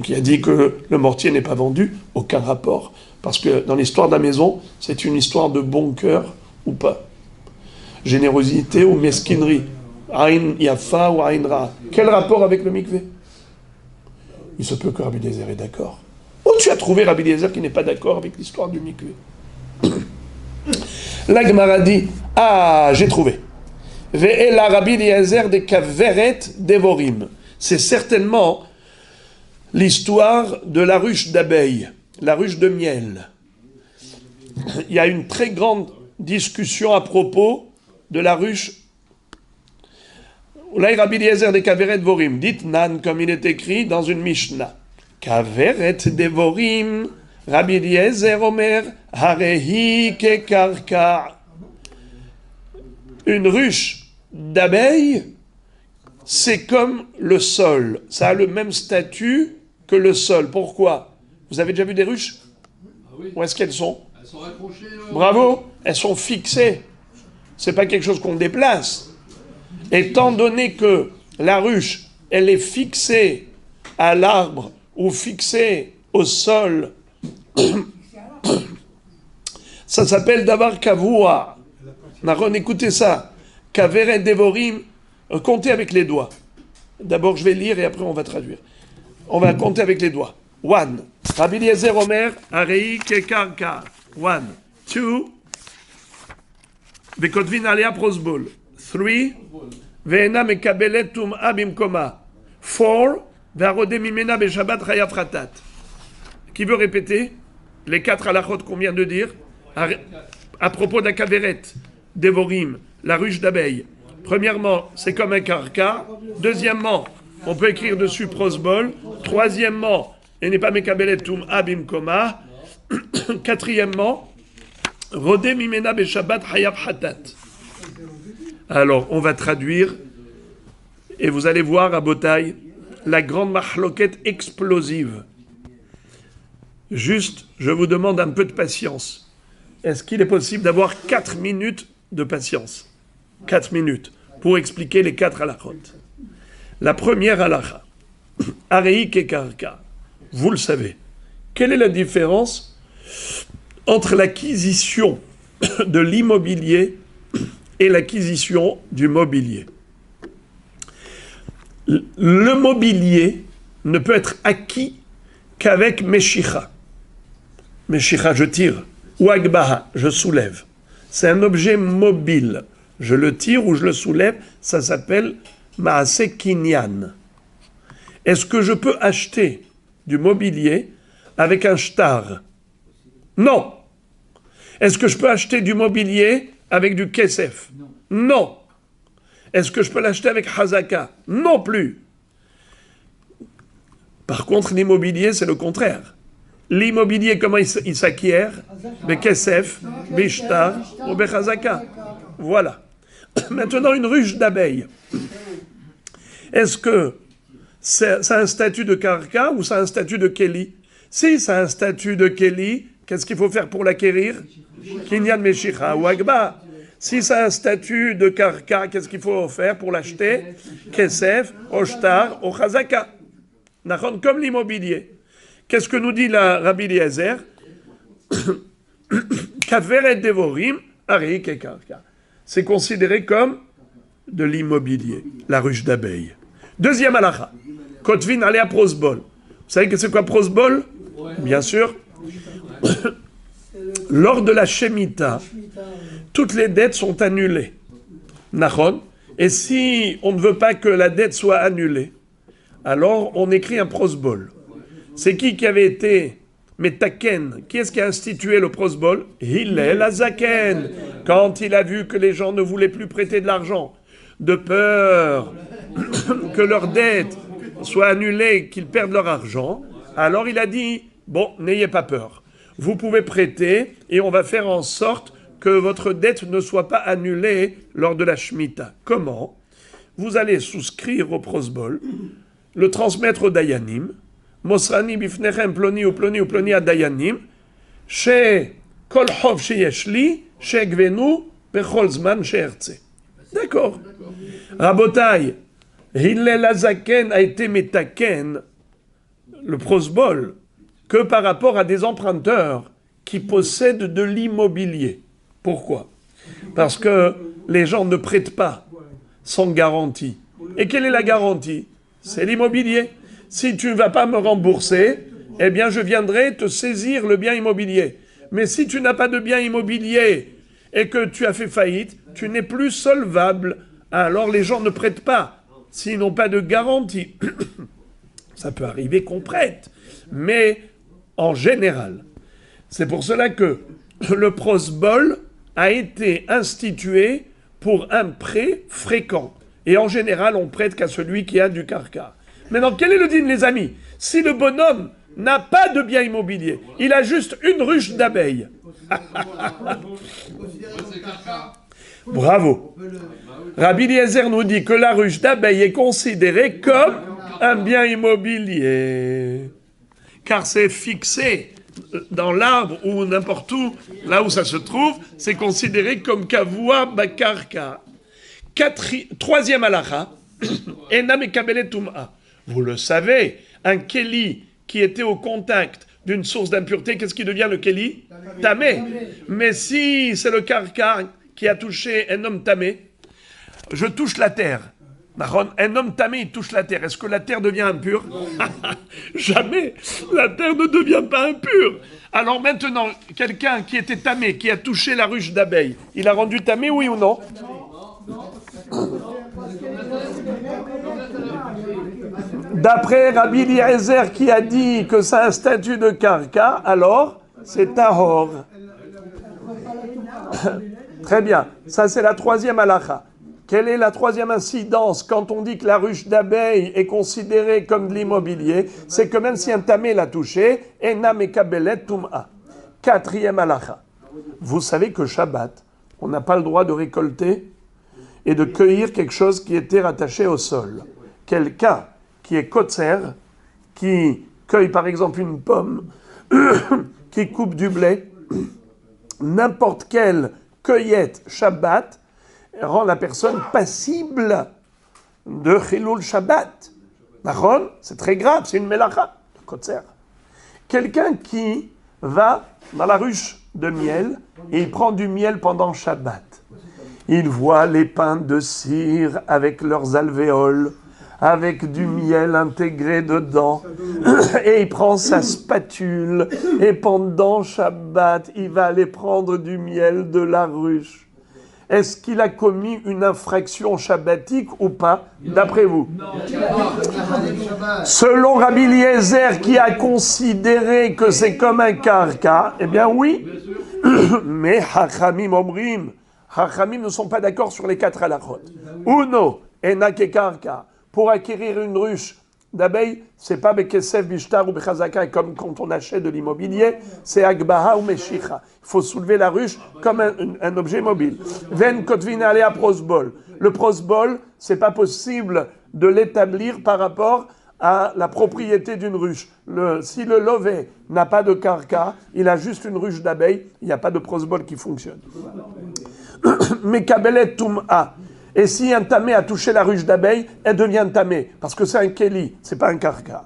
Speaker 1: qui a dit que le mortier n'est pas vendu, aucun rapport. Parce que dans l'histoire de la maison, c'est une histoire de bon cœur ou pas. Générosité ou mesquinerie. Aïn yafa ou aïn ra. Quel rapport avec le mikvé? Il se peut que Rabbi Eliezer est d'accord. Où tu as trouvé Rabbi Eliezer qui n'est pas d'accord avec l'histoire du mikvé? La Gemara dit, ah, j'ai trouvé. Ve'ela Rabbi Eliezer de kaveret devorim. C'est certainement l'histoire de la ruche d'abeilles, la ruche de miel. Il y a une très grande discussion à propos de la ruche. Là, Rabbi Eliezer de Kaveret Devorim, dites Nan, comme il est écrit dans une Mishnah. Kaveret Devorim, Rabbi Eliezer Omer, Harehi Kekarka. Une ruche d'abeilles, c'est comme le sol. Ça a le même statut que le sol. Pourquoi? Vous avez déjà vu des ruches?
Speaker 3: Oui.
Speaker 1: Où est-ce qu'elles sont?
Speaker 3: Elles sont raccrochées.
Speaker 1: Bravo, elles sont fixées. C'est pas quelque chose qu'on déplace. étant donné que la ruche, elle est fixée à l'arbre ou fixée au sol, ça s'appelle davar kavua. Naron, écoutez ça. Kaveret devorim, comptez avec les doigts. D'abord, je vais lire et après on va traduire. On va compter avec les doigts. 1. Rabbi Eliezer Omer, Arei kekarka. 1. 2. Vekotvin alea prosbol. 3. Veena mekabelet tum'a bimkoma. 4. Ve'arode mimena beshabbat chayav chatat. Qui veut répéter les 4 halachot qu'on vient de dire à propos d'un kaveret, devorim, la ruche d'abeilles? Premièrement, c'est comme un karka. Deuxièmement, on peut écrire dessus prosbol. Troisièmement, il n'est pas mekabelet tum'a bimkoma. Quatrièmement, rodé mimena beshabbat chayav chatat. Alors, on va traduire et vous allez voir à Botaï la grande mahloquette explosive. Juste, je vous demande un peu de patience. Est-ce qu'il est possible d'avoir 4 minutes de patience? 4 minutes pour expliquer les 4 halachot. La première halakha, Arei kekarka. Vous le savez. Quelle est la différence entre l'acquisition de l'immobilier et l'acquisition du mobilier? Le mobilier ne peut être acquis qu'avec meshicha. Meshicha, je tire. Ou agbaha, je soulève. C'est un objet mobile. Je le tire ou je le soulève, ça s'appelle maase kinyan. Est-ce que je peux acheter du mobilier avec un shtar? Non. Est-ce que je peux acheter du mobilier avec du kesef? Non. Est-ce que je peux l'acheter avec hazaka? Non plus. Par contre, l'immobilier, c'est le contraire. L'immobilier, comment il s'acquiert? Bekesef, bishtar ou bechazaka. Voilà. Maintenant, une ruche d'abeilles. Est-ce que ça a un statut de karka ou ça a un statut de keli? Si ça a un statut de keli, qu'est-ce qu'il faut faire pour l'acquérir? Kinyan meshicha ou agba. Si ça a un statut de karka, qu'est-ce qu'il faut faire pour l'acheter? Kesef, oshtar, ou chazaka. Comme l'immobilier. Qu'est-ce que nous dit la Rabbi Eliezer? Kaveret devorim, arei kekarka. C'est considéré comme de l'immobilier, la ruche d'abeilles. Deuxième halakha, kotvin alea prosbol. Vous savez que c'est quoi prosbol? Bien sûr. Lors de la Shemitah, toutes les dettes sont annulées. Nachon. Et si on ne veut pas que la dette soit annulée, alors on écrit un prosbol. C'est qui avait été metaken? Qui est-ce qui a institué le prosbol? Hillel Azaken. Quand il a vu que les gens ne voulaient plus prêter de l'argent, de peur que leur dette soit annulée, qu'ils perdent leur argent, alors il a dit, bon, n'ayez pas peur. Vous pouvez prêter et on va faire en sorte que votre dette ne soit pas annulée lors de la Shemitah. Comment? Vous allez souscrire au prosbol, le transmettre au Dayanim, Mosrani bifnechem ploni ou ploni ou ploni à Dayanim, chez Kol Hov sheyeshli, chez Gvenu, bechol zman she'ertze. D'accord. Rabotai, Hillel Azaken a été metaken, le prosbol, que par rapport à des emprunteurs qui possèdent de l'immobilier. Pourquoi? Parce que les gens ne prêtent pas sans garantie. Et quelle est la garantie? C'est l'immobilier. Si tu ne vas pas me rembourser, eh bien je viendrai te saisir le bien immobilier. Mais si tu n'as pas de bien immobilier et que tu as fait faillite, tu n'es plus solvable. Alors les gens ne prêtent pas s'ils n'ont pas de garantie. Ça peut arriver qu'on prête, mais en général. C'est pour cela que le prosbol a été institué pour un prêt fréquent. Et en général, on prête qu'à celui qui a du karka. Maintenant, quel est le dîme, les amis? Si le bonhomme n'a pas de bien immobilier, il a juste une ruche d'abeilles. Bravo. Rabbi Eliezer nous dit que la ruche d'abeilles est considérée comme un bien immobilier. Car c'est fixé dans l'arbre ou n'importe où, là où ça se trouve, c'est considéré comme kavua bakarka. Troisième halakha, Ena mekabelet tum'a. Vous le savez, un keli qui était au contact d'une source d'impureté, qu'est-ce qui devient le keli? Tamé. Mais si c'est le karka qui a touché un homme tamé, je touche la terre. Un homme tamé, il touche la terre. Est-ce que la terre devient impure? Jamais. La terre ne devient pas impure. Alors maintenant, quelqu'un qui était tamé, qui a touché la ruche d'abeilles, il a rendu tamé, oui ou non? D'après Rabbi Eliezer qui a dit que c'est un statut de karka, alors c'est tahor. Très bien. Ça, c'est la troisième halakha. Quelle est la troisième incidence quand on dit que la ruche d'abeilles est considérée comme de l'immobilier? C'est que même si un tamé l'a touché, ena mekabelet tum'a. Quatrième halakha. Vous savez que Shabbat, on n'a pas le droit de récolter et de cueillir quelque chose qui était rattaché au sol. Quelqu'un qui est kotzer, qui cueille par exemple une pomme, qui coupe du blé, n'importe quelle cueillette Shabbat rend la personne passible de Chilul Shabbat. D'accord? C'est très grave, c'est une melacha, le kotzer. Quelqu'un qui va dans la ruche de miel et il prend du miel pendant Shabbat. Il voit les pains de cire avec leurs alvéoles, avec du miel intégré dedans, et il prend sa spatule, et pendant Shabbat, il va aller prendre du miel de la ruche. Est-ce qu'il a commis une infraction shabbatique ou pas, d'après vous? Selon Rabbi Eliezer, qui a considéré que c'est comme un karka, eh bien oui, mais Hachamim Omrim, Hachamim ne sont pas d'accord sur les quatre halachot. Uno, ena kekarka. Pour acquérir une ruche d'abeilles, c'est pas bekesef, bishtar ou bechazaka, comme quand on achète de l'immobilier, c'est agbaha ou meshicha. Il faut soulever la ruche comme un objet mobile. Ven kotvin alea prosbol. Le prosbol, c'est pas possible de l'établir par rapport à la propriété d'une ruche. Si le lové n'a pas de karka, il a juste une ruche d'abeilles, il n'y a pas de prosbol qui fonctionne. Mekabelet tum'a. Et si un tamé a touché la ruche d'abeilles, elle devient tamé, parce que c'est un keli, c'est pas un karka.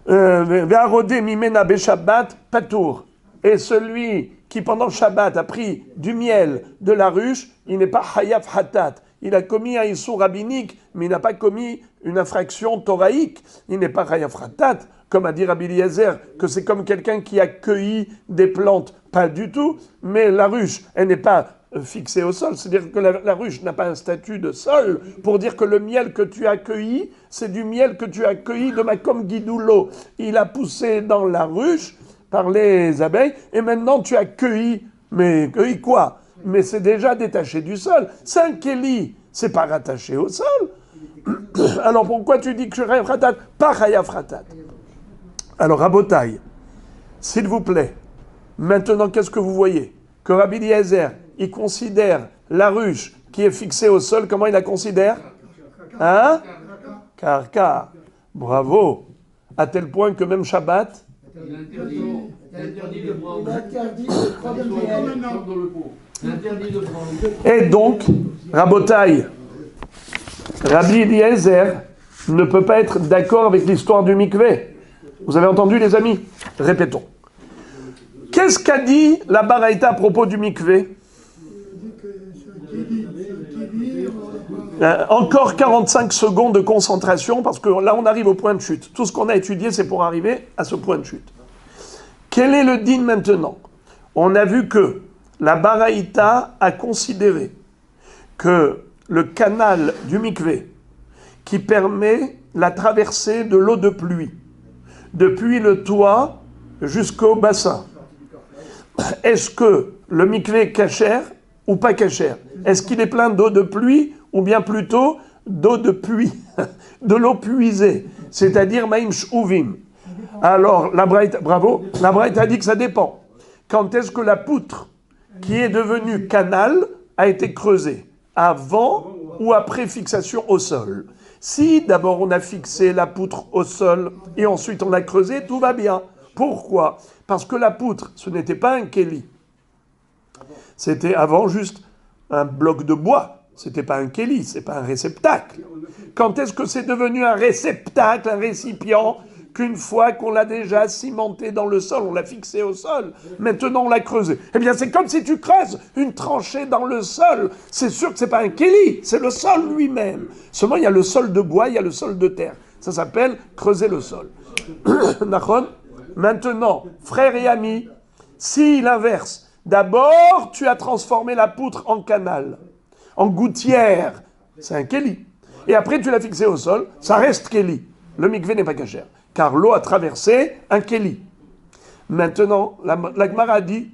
Speaker 1: Ve'arodé mimena beshabbat patour. Et celui qui pendant Shabbat a pris du miel de la ruche, il n'est pas hayaf hatat. Il a commis un issur rabbinique, mais il n'a pas commis une infraction thoraïque. Il n'est pas hayaf hatat, comme a dit Rabbi Eliezer, que c'est comme quelqu'un qui a cueilli des plantes. Pas du tout, mais la ruche, elle n'est pas fixée au sol. C'est-à-dire que la ruche n'a pas un statut de sol pour dire que le miel que tu as cueilli, c'est du miel que tu as cueilli de Makom Gidoulo. Il a poussé dans la ruche par les abeilles, et maintenant tu as cueilli. Mais cueilli quoi? Mais c'est déjà détaché du sol. C'est un keli, c'est pas rattaché au sol. Alors pourquoi tu dis que je rêve ratat? Pas Hayaf ratat. Alors Rabotai, s'il vous plaît, maintenant qu'est-ce que vous voyez? Que Rabbi Eliezer, il considère la ruche qui est fixée au sol, comment il la considère? Hein? Karka. Bravo. À tel point que même Shabbat,
Speaker 3: Il interdit de prendre.
Speaker 4: Interdit de prendre du miel.
Speaker 3: Dans le pot. Interdit de prendre.
Speaker 1: et donc, Rabotai, Rabbi Eliezer ne peut pas être d'accord avec l'histoire du mikvé. Vous avez entendu, les amis? Répétons. Qu'est-ce qu'a dit la Baraïta à propos du mikvé? Encore 45 secondes de concentration, parce que là, on arrive au point de chute. Tout ce qu'on a étudié, c'est pour arriver à ce point de chute. Quel est le din maintenant? On a vu que la Baraïta a considéré que le canal du mikvé, qui permet la traversée de l'eau de pluie, depuis le toit jusqu'au bassin, est-ce que le mikvé est cachère ou pas cachère? Est-ce qu'il est plein d'eau de pluie ou bien plutôt d'eau de puits, de l'eau puisée, c'est-à-dire maïm sh'uvim? Alors, la Braïta, bravo, la Braïta a dit que ça dépend. Quand est-ce que la poutre qui est devenue canal a été creusée? Avant ou après fixation au sol? Si d'abord on a fixé la poutre au sol et ensuite on a creusé, tout va bien. Pourquoi? Parce que la poutre, ce n'était pas un keli. C'était avant juste un bloc de bois. c'était pas un kéli, c'est pas un réceptacle. Quand est-ce que c'est devenu un réceptacle, un récipient? Qu'une fois qu'on l'a déjà cimenté dans le sol, on l'a fixé au sol, maintenant on l'a creusé. Eh bien, c'est comme si tu creuses une tranchée dans le sol. C'est sûr que c'est pas un kéli, c'est le sol lui-même. Seulement, il y a le sol de bois, il y a le sol de terre. Ça s'appelle creuser le sol. D'accord? Maintenant, frères et amis, si l'inverse, d'abord tu as transformé la poutre en canal, en gouttière, c'est un kéli. Et après tu l'as fixé au sol, ça reste kéli. Le mikvé n'est pas cachère, car l'eau a traversé un kéli. Maintenant, la Gemara dit,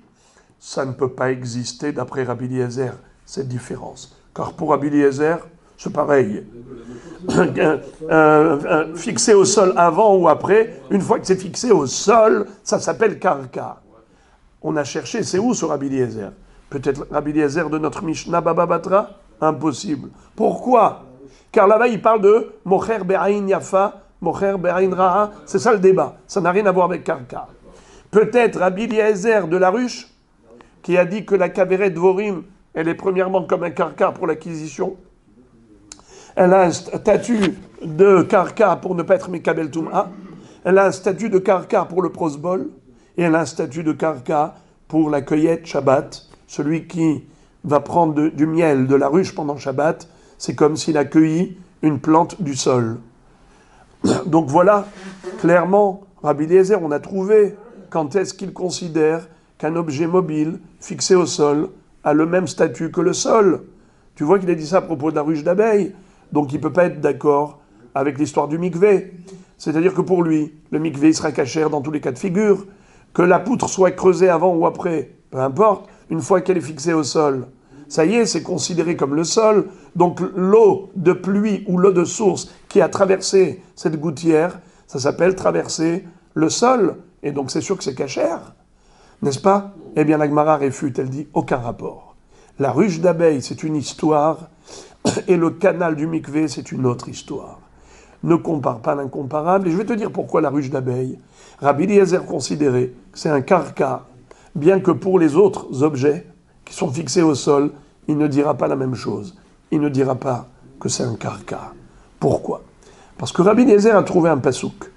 Speaker 1: ça ne peut pas exister d'après Rabbi Eliezer, cette différence. Car pour Rabbi Eliezer, c'est pareil. Fixé au sol avant ou après, une fois que c'est fixé au sol, ça s'appelle karka. On a cherché, c'est où ce Rabbi Eliezer? Peut-être Rabbi Eliezer de notre Mishnah Baba Batra? Impossible. Pourquoi? Car là-bas, il parle de Mocher Be'ain Yafa, Mocher Be'ain Ra'a. C'est ça le débat. Ça n'a rien à voir avec karka. Peut-être Rabbi Eliezer de la Ruche, qui a dit que la Kaveret Dvorim, elle est premièrement comme un karka pour l'acquisition. Elle a un statut de karka pour ne pas être Mekabel Tum'a. Elle a un statut de karka pour le prosbol. Et elle a un statut de karka pour la cueillette Shabbat. Celui qui va prendre du miel de la ruche pendant Shabbat, c'est comme s'il a cueilli une plante du sol. Donc voilà, clairement, Rabbi Eliezer, on a trouvé quand est-ce qu'il considère qu'un objet mobile fixé au sol a le même statut que le sol. Tu vois qu'il a dit ça à propos de la ruche d'abeilles. Donc il ne peut pas être d'accord avec l'histoire du mikvé. C'est-à-dire que pour lui, le mikvé sera cachère dans tous les cas de figure. Que la poutre soit creusée avant ou après, peu importe, une fois qu'elle est fixée au sol, ça y est, c'est considéré comme le sol. Donc l'eau de pluie ou l'eau de source qui a traversé cette gouttière, ça s'appelle traverser le sol. Et donc c'est sûr que c'est cachère, n'est-ce pas? Eh bien la Gemara réfute, elle dit aucun rapport. La ruche d'abeilles, c'est une histoire, et le canal du mikvé, c'est une autre histoire. Ne compare pas l'incomparable. Et je vais te dire pourquoi la ruche d'abeilles. Rabbi Eliezer considérait que c'est un karka, bien que pour les autres objets qui sont fixés au sol, il ne dira pas la même chose. Il ne dira pas que c'est un karka. Pourquoi? Parce que Rabbi Eliezer a trouvé un pasouk.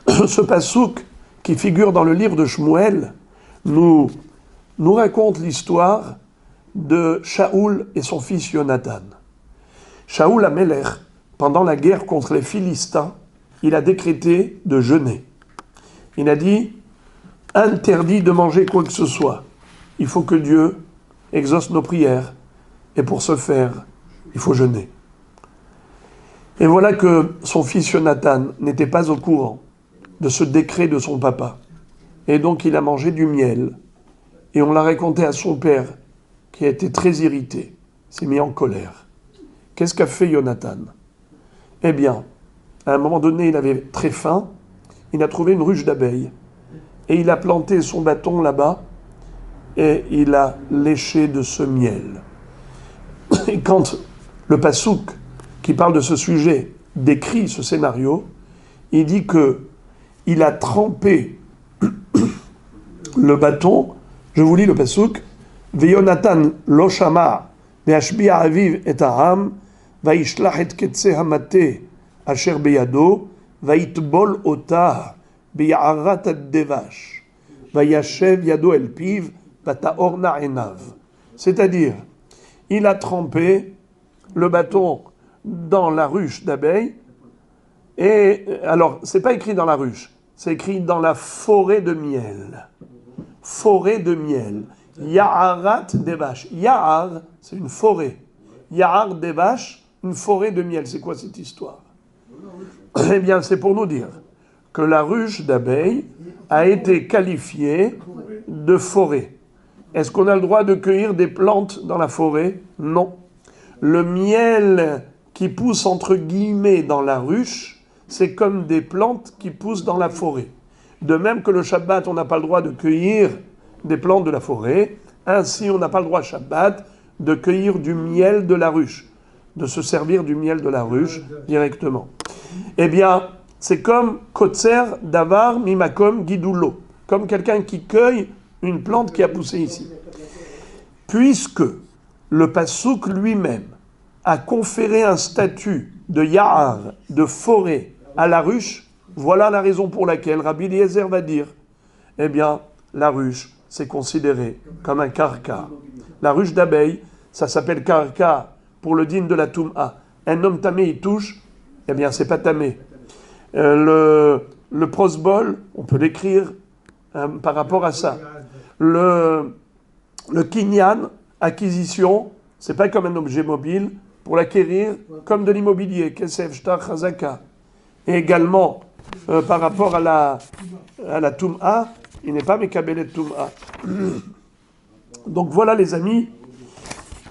Speaker 1: Ce pasouk, qui figure dans le livre de Shmuel, nous raconte l'histoire de Shaoul et son fils Yonatan. Shaoul Amelech, pendant la guerre contre les Philistins, il a décrété de jeûner. Il a dit, interdit de manger quoi que ce soit. Il faut que Dieu exauce nos prières. Et pour ce faire, il faut jeûner. Et voilà que son fils Yonatan n'était pas au courant de ce décret de son papa. Et donc il a mangé du miel. Et on l'a raconté à son père, qui a été très irrité, s'est mis en colère. Qu'est-ce qu'a fait Yonatan? Eh bien, à un moment donné, il avait très faim, il a trouvé une ruche d'abeilles, et il a planté son bâton là-bas, et il a léché de ce miel. Et quand le pasouk, qui parle de ce sujet, décrit ce scénario, il dit que il a trempé le bâton, je vous lis le pasouk, Veyonatan lo shama ve'ashbi'a aviv et ha'am va'ishlach et ketze hamate asher beyado va'itbol ota be'yarat ad-devash va'yashev yado el piv va'ta'orna enav. C'est-à-dire, il a trempé le bâton dans la ruche d'abeilles. Et alors, c'est pas écrit dans la ruche, c'est écrit dans la forêt de miel. Forêt de miel. Ya'arat des vaches. Ya'ar, c'est une forêt. Ya'ar des vaches, une forêt de miel. C'est quoi cette histoire? Eh bien, c'est pour nous dire que la ruche d'abeilles a été qualifiée de forêt. Est-ce qu'on a le droit de cueillir des plantes dans la forêt? Non. Le miel qui pousse entre guillemets dans la ruche, c'est comme des plantes qui poussent dans la forêt. De même que le Shabbat, on n'a pas le droit de cueillir des plantes de la forêt, ainsi on n'a pas le droit Shabbat de cueillir du miel de la ruche, de se servir du miel de la ruche directement. Eh bien, c'est comme Kotser Davar Mimakom Gidulo, comme quelqu'un qui cueille une plante qui a poussé ici. Puisque le Passouk lui-même a conféré un statut de Ya'ar, de forêt, à la ruche, voilà la raison pour laquelle Rabbi Eliezer va dire, eh bien, la ruche, c'est considéré comme un karka. La ruche d'abeilles, ça s'appelle karka pour le dîme de la Toum'a. Un homme tamé, il touche, eh bien, c'est pas tamé. Le prosbol, on peut l'écrire par rapport à ça. Le kinyan, acquisition, c'est pas comme un objet mobile, pour l'acquérir comme de l'immobilier, kesef, shtar, chazaka. Et également, par rapport à la Toum'a, il n'est pas mekabel Toum'a. Donc voilà les amis,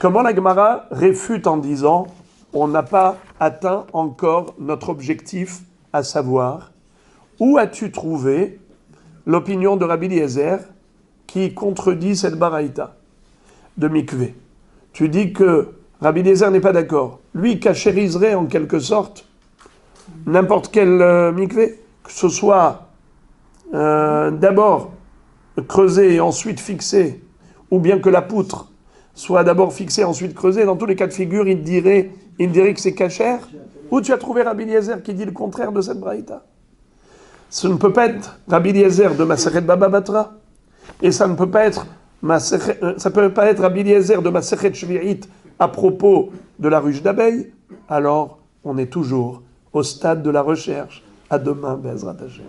Speaker 1: comment la Gemara réfute en disant on n'a pas atteint encore notre objectif, à savoir, où as-tu trouvé l'opinion de Rabbi Eliezer qui contredit cette baraïta de mikvé? Tu dis que Rabbi Eliezer n'est pas d'accord. Lui cachériserait en quelque sorte n'importe quel mikvé, que ce soit d'abord creusé et ensuite fixé, ou bien que la poutre soit d'abord fixée, ensuite creusée. Dans tous les cas de figure, il dirait que c'est cachère. Où tu as trouvé Rabbi Eliezer qui dit le contraire de cette braïta? Ce ne peut pas être Rabbi Eliezer de Masechet Baba Batra, et ça ne peut pas être Rabbi Eliezer de Masechet Shvi'it à propos de la ruche d'abeilles. Alors, on est toujours au stade de la recherche. À demain, Bezrat Hashem.